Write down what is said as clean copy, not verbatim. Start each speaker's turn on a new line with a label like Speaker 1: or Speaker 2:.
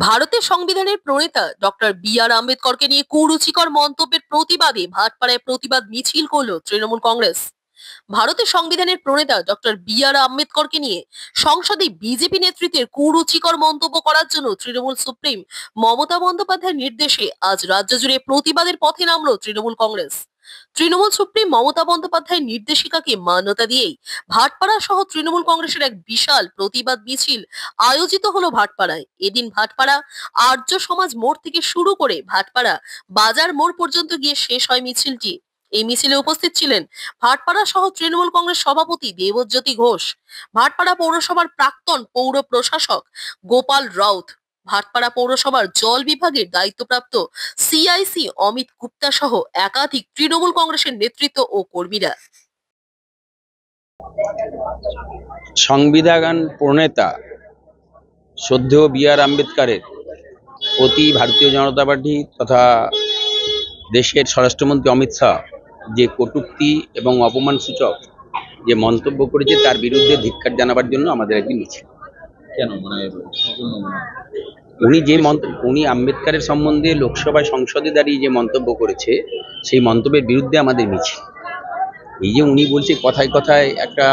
Speaker 1: ভারতের সংবিধানের প্রণেতা doctor B.R.. আম্বেদকরকে নিয়ে কুরুচিকর মন্তব্যের প্রতিবাদে ভাটপাড়ায় প্রতিবাদ মিছিল করল তৃণমূল কংগ্রেস। ভারতের সংবিধানের প্রণেতা ডক্টর বি.আর. আম্বেদকরকে নিয়ে সংসদে বিজেপি নেতৃত্বের কুরুচিকর মন্তব্য করার জন্য তৃণমূল সুপ্রিম মমতা বন্দ্যোপাধ্যায়ের নির্দেশে আজ রাজ্য জুড়ে প্রতিবাদের পথে নামলো তৃণমূল কংগ্রেস। তৃণমূল সুপ্রিম মমতা বন্দ্যোপাধ্যায়ের নির্দেশিকাকে মান্যতা দিয়েই ভাটপাড়া সহ তৃণমূল কংগ্রেসের এক বিশাল প্রতিবাদ মিছিল আয়োজিত হলো ভাটপাড়ায়। এদিন ভাটপাড়া আর্য সমাজ মোড় থেকে শুরু করে ভাটপাড়া বাজার মোড় পর্যন্ত গিয়ে শেষ হয় মিছিলটি। এই মিছিলে উপস্থিত ছিলেন ভাটপাড়া সহ তৃণমূল কংগ্রেস সভাপতি দেবজ্যোতি ঘোষ, ভাটপাড়া পৌরসভার প্রাক্তন পৌর প্রশাসক গোপাল রাউত, ভাটপাড়া পৌরসভার জল বিভাগের দায়িত্বপ্রাপ্ত সিআইসি অমিত গুপ্তা সহ একাধিক তৃণমূল কংগ্রেসের নেতৃত্ব ও কর্মীরা।
Speaker 2: সংবিধান প্রণেতা শ্রদ্ধেয় বি.আর. আম্বেদকরের প্রতি ভারতীয় জনতা পার্টি তথা দেশের স্বরাষ্ট্রমন্ত্রী অমিত শাহ যে কটূক্তি এবং অপমানসূচক যে মন্তব্য করেছে তার বিরুদ্ধে ধিক্কার জানাবার জন্য আমাদের একটি মিছিল।
Speaker 3: কেন
Speaker 2: উনি আম্বেদকরের সম্বন্ধে লোকসভায় সংসদে দাঁড়িয়ে যে মন্তব্য করেছে সেই মন্তব্যের বিরুদ্ধে আমাদের মিছিল। এই যে উনি বলছে কথায় কথায় একটা